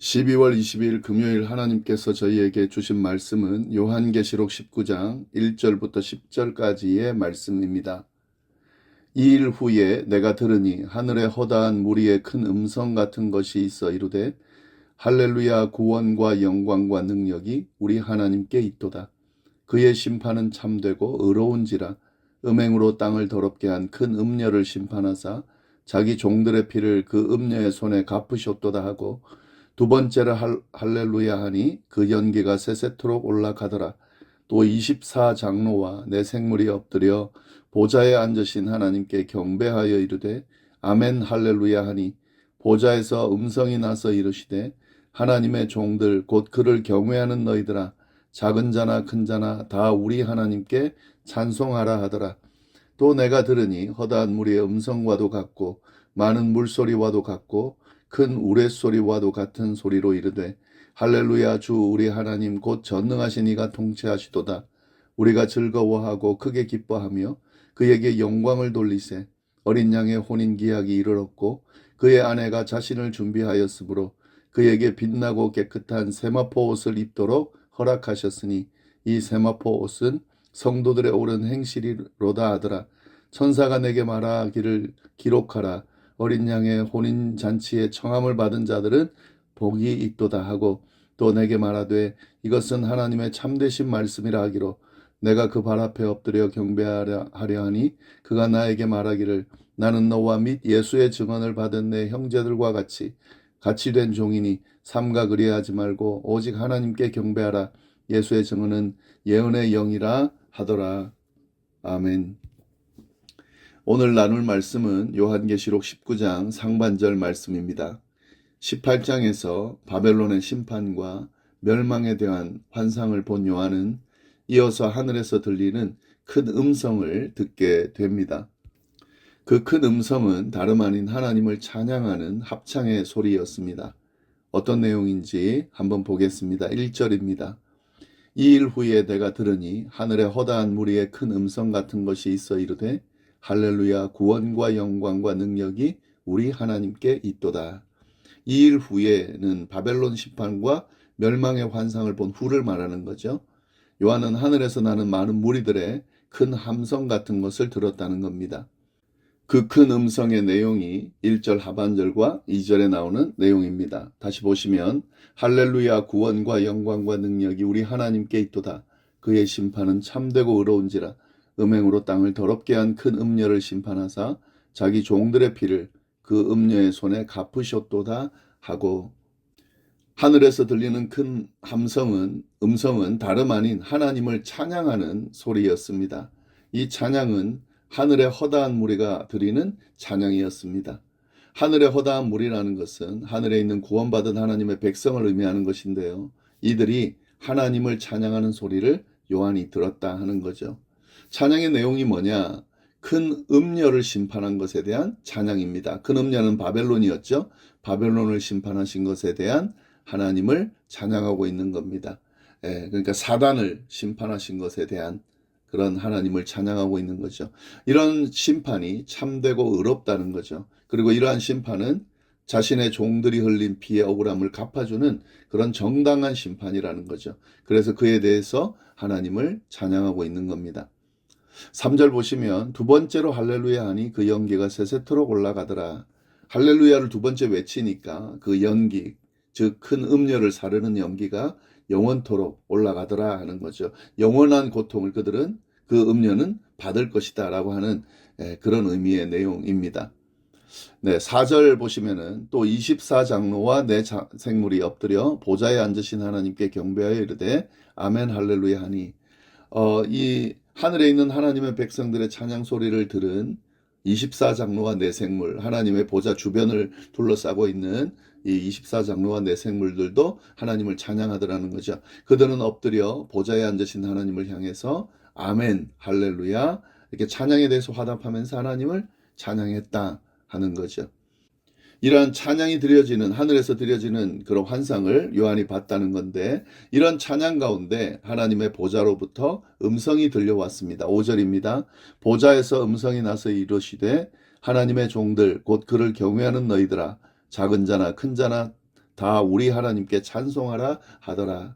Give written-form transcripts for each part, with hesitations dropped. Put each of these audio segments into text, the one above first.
12월 22일 금요일 하나님께서 저희에게 주신 말씀은 요한계시록 19장 1절부터 10절까지의 말씀입니다. 2일 후에 내가 들으니 하늘에 허다한 무리의 큰 음성 같은 것이 있어 이르되 할렐루야, 구원과 영광과 능력이 우리 하나님께 있도다. 그의 심판은 참되고 의로운지라. 음행으로 땅을 더럽게 한 큰 음녀를 심판하사 자기 종들의 피를 그 음녀의 손에 갚으셨도다 하고, 두 번째로 할렐루야 하니 그 연기가 세세토록 올라가더라. 또 24장로와 내 생물이 엎드려 보좌에 앉으신 하나님께 경배하여 이르되 아멘 할렐루야 하니, 보좌에서 음성이 나서 이르시되 하나님의 종들 곧 그를 경외하는 너희들아, 작은 자나 큰 자나 다 우리 하나님께 찬송하라 하더라. 또 내가 들으니 허다한 무리의 음성과도 같고 많은 물소리와도 같고 큰 우레소리와도 같은 소리로 이르되 할렐루야, 주 우리 하나님 곧 전능하신 이가 통치하시도다. 우리가 즐거워하고 크게 기뻐하며 그에게 영광을 돌리세. 어린 양의 혼인 기약이 이르렀고 그의 아내가 자신을 준비하였으므로 그에게 빛나고 깨끗한 세마포 옷을 입도록 허락하셨으니 이 세마포 옷은 성도들의 옳은 행실이로다 하더라. 천사가 내게 말하기를 기록하라. 어린 양의 혼인잔치에 청함을 받은 자들은 복이 있도다 하고, 또 내게 말하되 이것은 하나님의 참되신 말씀이라 하기로 내가 그 발 앞에 엎드려 경배하려 하니 그가 나에게 말하기를 나는 너와 및 예수의 증언을 받은 내 형제들과 같이 된 종이니 삼가 그리하지 말고 오직 하나님께 경배하라. 예수의 증언은 예언의 영이라 하더라. 아멘. 오늘 나눌 말씀은 요한계시록 19장 상반절 말씀입니다. 18장에서 바벨론의 심판과 멸망에 대한 환상을 본 요한은 이어서 하늘에서 들리는 큰 음성을 듣게 됩니다. 그 큰 음성은 다름 아닌 하나님을 찬양하는 합창의 소리였습니다. 어떤 내용인지 한번 보겠습니다. 1절입니다. 2일 후에 내가 들으니 하늘에 허다한 무리의 큰 음성 같은 것이 있어 이르되 할렐루야, 구원과 영광과 능력이 우리 하나님께 있도다. 2일 후에는 바벨론 심판과 멸망의 환상을 본 후를 말하는 거죠. 요한은 하늘에서 나는 많은 무리들의 큰 함성 같은 것을 들었다는 겁니다. 그 큰 음성의 내용이 1절 하반절과 2절에 나오는 내용입니다. 다시 보시면 할렐루야, 구원과 영광과 능력이 우리 하나님께 있도다. 그의 심판은 참되고 의로운지라. 음행으로 땅을 더럽게 한 큰 음녀를 심판하사 자기 종들의 피를 그 음녀의 손에 갚으셨도다 하고, 하늘에서 들리는 큰 음성은 다름 아닌 하나님을 찬양하는 소리였습니다. 이 찬양은 하늘의 허다한 무리가 드리는 찬양이었습니다. 하늘의 허다한 무리라는 것은 하늘에 있는 구원받은 하나님의 백성을 의미하는 것인데요. 이들이 하나님을 찬양하는 소리를 요한이 들었다 하는 거죠. 찬양의 내용이 뭐냐? 큰 음녀를 심판한 것에 대한 찬양입니다. 큰 음녀는 바벨론이었죠. 바벨론을 심판하신 것에 대한 하나님을 찬양하고 있는 겁니다. 그러니까 사단을 심판하신 것에 대한 그런 하나님을 찬양하고 있는 거죠. 이런 심판이 참되고 의롭다는 거죠. 그리고 이러한 심판은 자신의 종들이 흘린 피의 억울함을 갚아주는 그런 정당한 심판이라는 거죠. 그래서 그에 대해서 하나님을 찬양하고 있는 겁니다. 3절 보시면 두 번째로 할렐루야 하니 그 연기가 세세토록 올라가더라. 할렐루야를 두 번째 외치니까 그 연기, 즉 큰 음녀를 사르는 연기가 영원토록 올라가더라 하는 거죠. 영원한 고통을 그들은, 그 음녀는 받을 것이다 라고 하는 그런 의미의 내용입니다. 4절 보시면은 또 24장로와 내 생물이 엎드려 보좌에 앉으신 하나님께 경배하여 이르되 아멘 할렐루야 하니, 이 하늘에 있는 하나님의 백성들의 찬양 소리를 들은 24장로와 내 생물, 하나님의 보좌 주변을 둘러싸고 있는 이 24장로와 내 생물들도 하나님을 찬양하더라는 거죠. 그들은 엎드려 보좌에 앉으신 하나님을 향해서 아멘, 할렐루야 이렇게 찬양에 대해서 화답하면서 하나님을 찬양했다 하는 거죠. 이러한 찬양이 드려지는, 하늘에서 드려지는 그런 환상을 요한이 봤다는 건데, 이런 찬양 가운데 하나님의 보좌로부터 음성이 들려왔습니다. 5절입니다. 보좌에서 음성이 나서 이르시되 하나님의 종들 곧 그를 경외하는 너희들아, 작은 자나 큰 자나 다 우리 하나님께 찬송하라 하더라.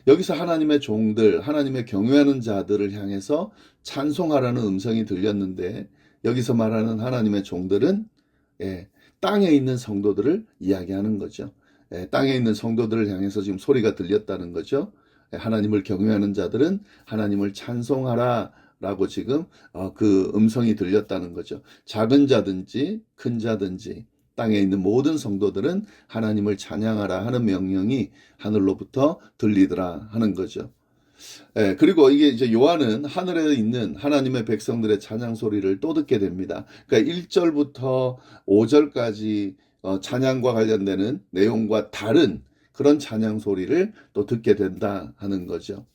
여기서 하나님의 종들, 하나님의 경외하는 자들을 향해서 찬송하라는 음성이 들렸는데, 여기서 말하는 하나님의 종들은 땅에 있는 성도들을 이야기하는 거죠. 땅에 있는 성도들을 향해서 지금 소리가 들렸다는 거죠. 하나님을 경외하는 자들은 하나님을 찬송하라 라고 지금 그 음성이 들렸다는 거죠. 작은 자든지 큰 자든지 땅에 있는 모든 성도들은 하나님을 찬양하라 하는 명령이 하늘로부터 들리더라 하는 거죠. 그리고 이게 이제 요한은 하늘에 있는 하나님의 백성들의 찬양 소리를 또 듣게 됩니다. 그러니까 1절부터 5절까지 찬양과 관련되는 내용과 다른 그런 찬양 소리를 또 듣게 된다 하는 거죠.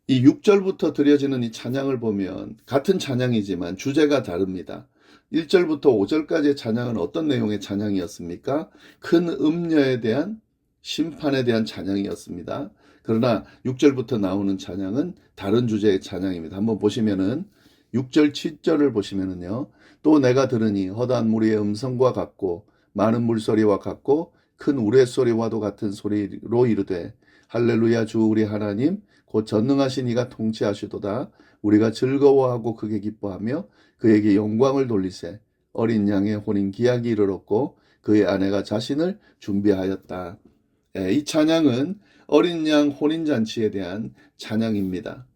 이 6절부터 드려지는 이 찬양을 보면 같은 찬양이지만 주제가 다릅니다. 1절부터 5절까지의 찬양은 어떤 내용의 찬양이었습니까? 큰 음녀에 대한 심판에 대한 찬양이었습니다. 그러나 6절부터 나오는 찬양은 다른 주제의 찬양입니다. 한번 보시면은 6절, 7절을 보시면은요. 또 내가 들으니 허다한 무리의 음성과 같고 많은 물소리와 같고 큰 우레소리와도 같은 소리로 이르되 할렐루야 주 우리 하나님 곧 전능하신 이가 통치하시도다. 우리가 즐거워하고 크게 기뻐하며 그에게 영광을 돌리세. 어린 양의 혼인 기약이 이르렀고 그의 아내가 자신을 준비하였다. 이 찬양은 어린 양 혼인잔치에 대한 찬양입니다.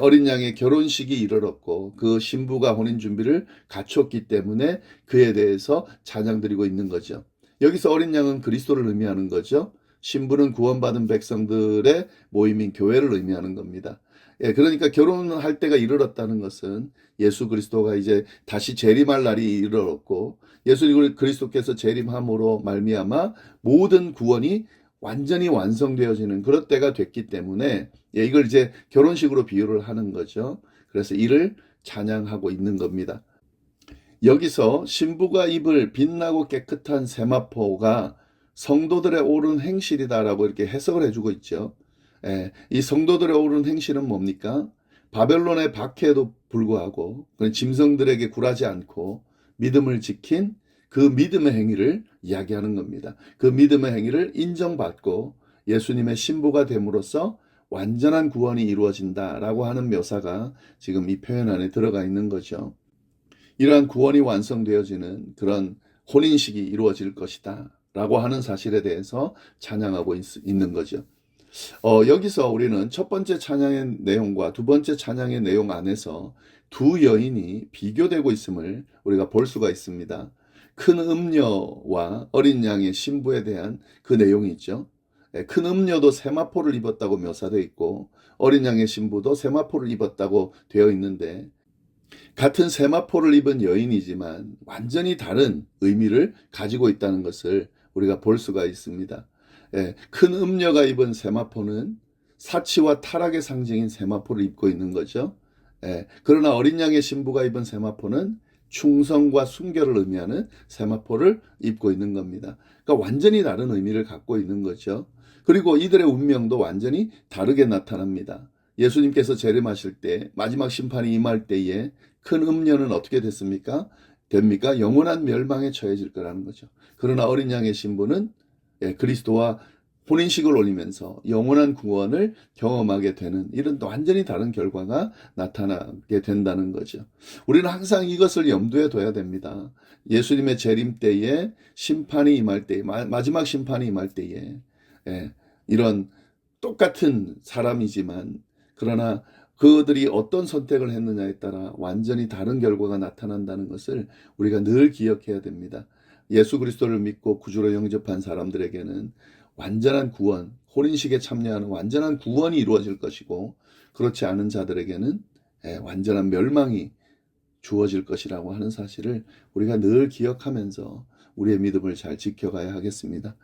어린 양의 결혼식이 이르렀고 그 신부가 혼인 준비를 갖췄기 때문에 그에 대해서 찬양드리고 있는 거죠. 여기서 어린 양은 그리스도를 의미하는 거죠. 신부는 구원받은 백성들의 모임인 교회를 의미하는 겁니다. 그러니까 결혼할 때가 이르렀다는 것은 예수 그리스도가 이제 다시 재림할 날이 이르렀고 예수 그리스도께서 재림함으로 말미암아 모든 구원이 완전히 완성되어지는 그런 때가 됐기 때문에 이걸 이제 결혼식으로 비유를 하는 거죠. 그래서 이를 찬양하고 있는 겁니다. 여기서 신부가 입을 빛나고 깨끗한 세마포가 성도들의 옳은 행실이다라고 이렇게 해석을 해주고 있죠. 이 성도들의 옳은 행실은 뭡니까? 바벨론의 박해에도 불구하고 짐승들에게 굴하지 않고 믿음을 지킨 그 믿음의 행위를 이야기하는 겁니다. 그 믿음의 행위를 인정받고 예수님의 신부가 됨으로써 완전한 구원이 이루어진다라고 하는 묘사가 지금 이 표현 안에 들어가 있는 거죠. 이러한 구원이 완성되어지는 그런 혼인식이 이루어질 것이다 라고 하는 사실에 대해서 찬양하고 있는 거죠. 여기서 우리는 첫 번째 찬양의 내용과 두 번째 찬양의 내용 안에서 두 여인이 비교되고 있음을 우리가 볼 수가 있습니다. 큰 음녀와 어린 양의 신부에 대한 그 내용이 있죠. 큰 음녀도 세마포를 입었다고 묘사되어 있고 어린 양의 신부도 세마포를 입었다고 되어 있는데 같은 세마포를 입은 여인이지만 완전히 다른 의미를 가지고 있다는 것을 우리가 볼 수가 있습니다. 큰 음녀가 입은 세마포는 사치와 타락의 상징인 세마포를 입고 있는 거죠. 그러나 어린 양의 신부가 입은 세마포는 충성과 순결을 의미하는 세마포를 입고 있는 겁니다. 그러니까 완전히 다른 의미를 갖고 있는 거죠. 그리고 이들의 운명도 완전히 다르게 나타납니다. 예수님께서 재림하실 때 마지막 심판이 임할 때에 큰 음녀는 어떻게 됐습니까? 됩니까? 영원한 멸망에 처해질 거라는 거죠. 그러나 어린 양의 신부는 그리스도와 혼인식을 올리면서 영원한 구원을 경험하게 되는 이런 완전히 다른 결과가 나타나게 된다는 거죠. 우리는 항상 이것을 염두에 둬야 됩니다. 예수님의 재림 때에 심판이 임할 때에 마지막 심판이 임할 때에 이런 똑같은 사람이지만 그러나 그들이 어떤 선택을 했느냐에 따라 완전히 다른 결과가 나타난다는 것을 우리가 늘 기억해야 됩니다. 예수 그리스도를 믿고 구주로 영접한 사람들에게는 완전한 구원, 혼인식에 참여하는 완전한 구원이 이루어질 것이고 그렇지 않은 자들에게는 완전한 멸망이 주어질 것이라고 하는 사실을 우리가 늘 기억하면서 우리의 믿음을 잘 지켜가야 하겠습니다.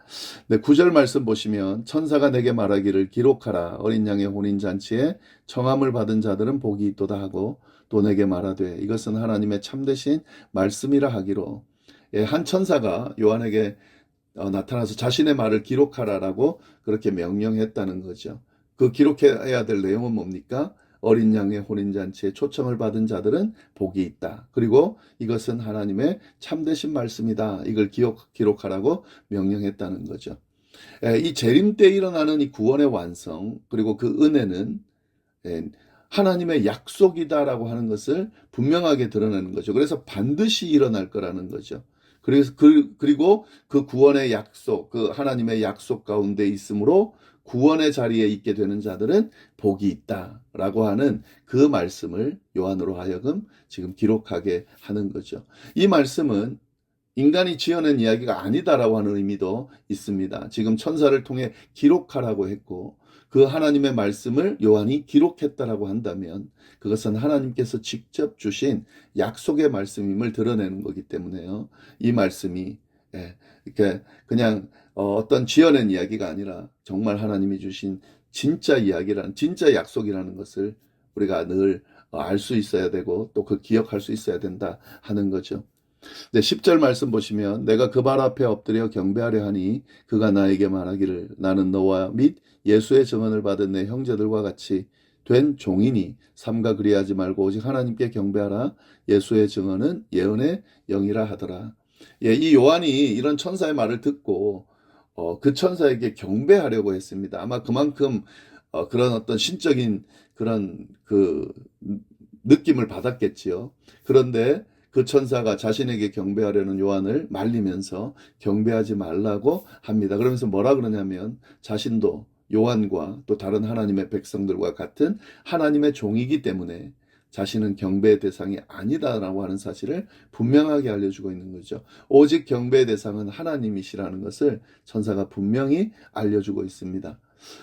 9절 말씀 보시면 천사가 내게 말하기를 기록하라 어린 양의 혼인잔치에 청함을 받은 자들은 복이 있도다 하고 또 내게 말하되 이것은 하나님의 참되신 말씀이라 하기로 한 천사가 요한에게 나타나서 자신의 말을 기록하라라고 그렇게 명령했다는 거죠. 그 기록해야 될 내용은 뭡니까? 어린 양의 혼인잔치에 초청을 받은 자들은 복이 있다. 그리고 이것은 하나님의 참되신 말씀이다. 이걸 기록하라고 명령했다는 거죠. 이 재림 때 일어나는 이 구원의 완성, 그리고 그 은혜는 하나님의 약속이다라고 하는 것을 분명하게 드러내는 거죠. 그래서 반드시 일어날 거라는 거죠. 그래서 그리고 그 구원의 약속, 그 하나님의 약속 가운데 있으므로 구원의 자리에 있게 되는 자들은 복이 있다라고 하는 그 말씀을 요한으로 하여금 지금 기록하게 하는 거죠. 이 말씀은 인간이 지어낸 이야기가 아니다라고 하는 의미도 있습니다. 지금 천사를 통해 기록하라고 했고 그 하나님의 말씀을 요한이 기록했다라고 한다면 그것은 하나님께서 직접 주신 약속의 말씀임을 드러내는 거기 때문에요. 이 말씀이 이렇게 그냥 어떤 지어낸 이야기가 아니라 정말 하나님이 주신 진짜 이야기라는 진짜 약속이라는 것을 우리가 늘 알 수 있어야 되고 또 그 기억할 수 있어야 된다 하는 거죠. 네, 10절 말씀 보시면 내가 그 발 앞에 엎드려 경배하려 하니 그가 나에게 말하기를 나는 너와 및 예수의 증언을 받은 내 형제들과 같이 된 종이니 삼가 그리하지 말고 오직 하나님께 경배하라. 예수의 증언은 예언의 영이라 하더라. 예, 이 요한이 이런 천사의 말을 듣고 그 천사에게 경배하려고 했습니다. 아마 그만큼 그런 어떤 신적인 그런 그 느낌을 받았겠지요. 그런데 그 천사가 자신에게 경배하려는 요한을 말리면서 경배하지 말라고 합니다. 그러면서 뭐라 그러냐면 자신도 요한과 또 다른 하나님의 백성들과 같은 하나님의 종이기 때문에 자신은 경배의 대상이 아니다라고 하는 사실을 분명하게 알려주고 있는 거죠. 오직 경배의 대상은 하나님이시라는 것을 천사가 분명히 알려주고 있습니다.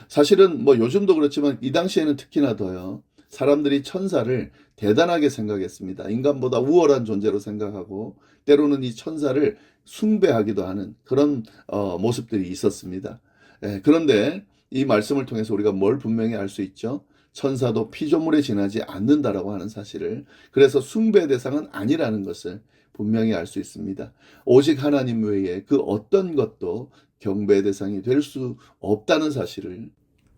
사실은 뭐 요즘도 그렇지만 이 당시에는 특히나 더요. 사람들이 천사를 대단하게 생각했습니다. 인간보다 우월한 존재로 생각하고 때로는 이 천사를 숭배하기도 하는 그런 모습들이 있었습니다. 그런데 이 말씀을 통해서 우리가 뭘 분명히 알 수 있죠? 천사도 피조물에 지나지 않는다라고 하는 사실을, 그래서 숭배 대상은 아니라는 것을 분명히 알 수 있습니다. 오직 하나님 외에 그 어떤 것도 경배 대상이 될 수 없다는 사실을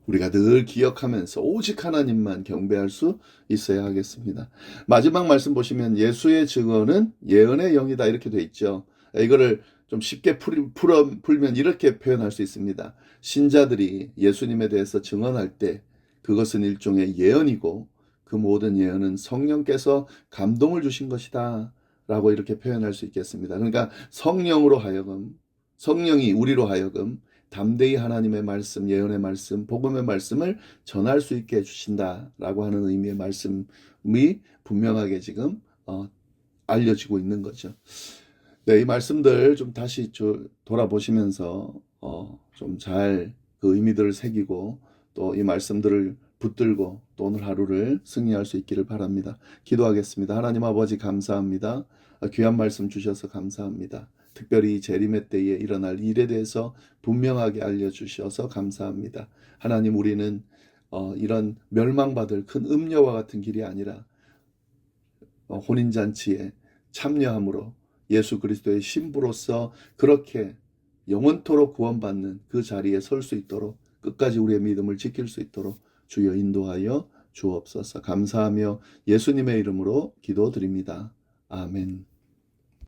우리가 늘 기억하면서 오직 하나님만 경배할 수 있어야 하겠습니다. 마지막 말씀 보시면 예수의 증언은 예언의 영이다 이렇게 돼 있죠. 이거를 좀 쉽게 풀면 이렇게 표현할 수 있습니다. 신자들이 예수님에 대해서 증언할 때 그것은 일종의 예언이고 그 모든 예언은 성령께서 감동을 주신 것이다 라고 이렇게 표현할 수 있겠습니다. 그러니까 성령으로 하여금, 성령이 우리로 하여금 담대히 하나님의 말씀, 예언의 말씀, 복음의 말씀을 전할 수 있게 해주신다라고 하는 의미의 말씀이 분명하게 지금 알려지고 있는 거죠. 네, 이 말씀들 좀 다시 돌아보시면서 좀 잘 그 의미들을 새기고 또 이 말씀들을 붙들고 또 오늘 하루를 승리할 수 있기를 바랍니다. 기도하겠습니다. 하나님 아버지 감사합니다. 귀한 말씀 주셔서 감사합니다. 특별히 재림의 때에 일어날 일에 대해서 분명하게 알려주셔서 감사합니다. 하나님, 우리는 이런 멸망받을 큰 음녀와 같은 길이 아니라 혼인잔치에 참여함으로 예수 그리스도의 신부로서 그렇게 영원토록 구원받는 그 자리에 설 수 있도록 끝까지 우리의 믿음을 지킬 수 있도록 주여 인도하여 주옵소서. 감사하며 예수님의 이름으로 기도드립니다. 아멘.